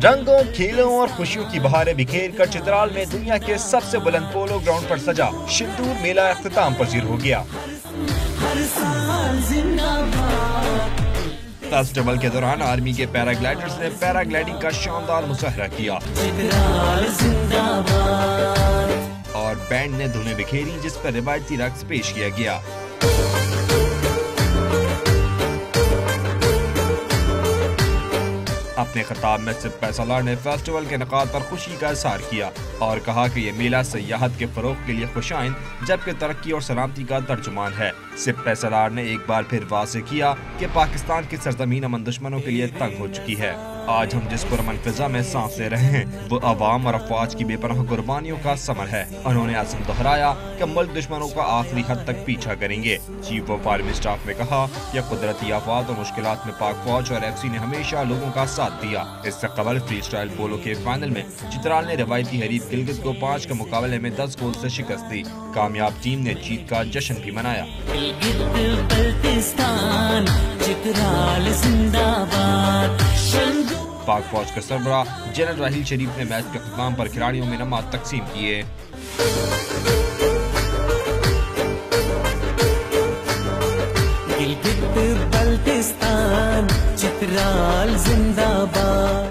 रंगों, खेलों और खुशियों की बहारें बिखेर कर चित्राल में दुनिया के सबसे बुलंद पोलो ग्राउंड पर सजा सिंदूर मेला इख्तिताम पजीर हो गया। फेस्टिवल के दौरान आर्मी के पैराग्लाइडर्स ने पैराग्लाइडिंग का शानदार मुजाहरा किया और बैंड ने धुनें बिखेरी जिस पर रिवायती रक्स पेश किया गया। अपने खिताब में सिप्पा सलार ने फेस्टिवल के इनेकाद पर खुशी का इज़हार किया और कहा कि यह मेला सयाहत के फरोग के लिए खुशाइन जबकि तरक्की और सलामती का तर्जुमान है। सिप्पा सलार ने एक बार फिर वाज़ेह किया कि पाकिस्तान की सरजमीन अमन दुश्मनों के लिए तंग हो चुकी है। आज हम जिस पुरअमन फिजा में सांस ले रहे हैं वो अवाम और अफवाज की बेपनाह कुर्बानियों का समर है। उन्होंने अज़्म दोहराया कि मुल्क दुश्मनों का आखिरी हद तक पीछा करेंगे। चीफ ऑफ आर्मी स्टाफ ने कहा कि कुदरती आफात और मुश्किलात में पाक फौज और FC ने हमेशा लोगों का साथ दिया। इससे कबल फ्री स्टाइल पोलो के फाइनल में चित्राल ने रवायती हरीफ गिलगित को 5 के मुकाबले में 10 गोल से शिकस्त दी। कामयाब टीम ने जीत का जश्न भी मनाया। पाक फौज के सरबराह जनरल राहील शरीफ ने मैच के इख्तिताम पर खिलाड़ियों में इनामात तकसीम किए। गिलगित बल्तिस्तान चित्राल जिंदाबाद।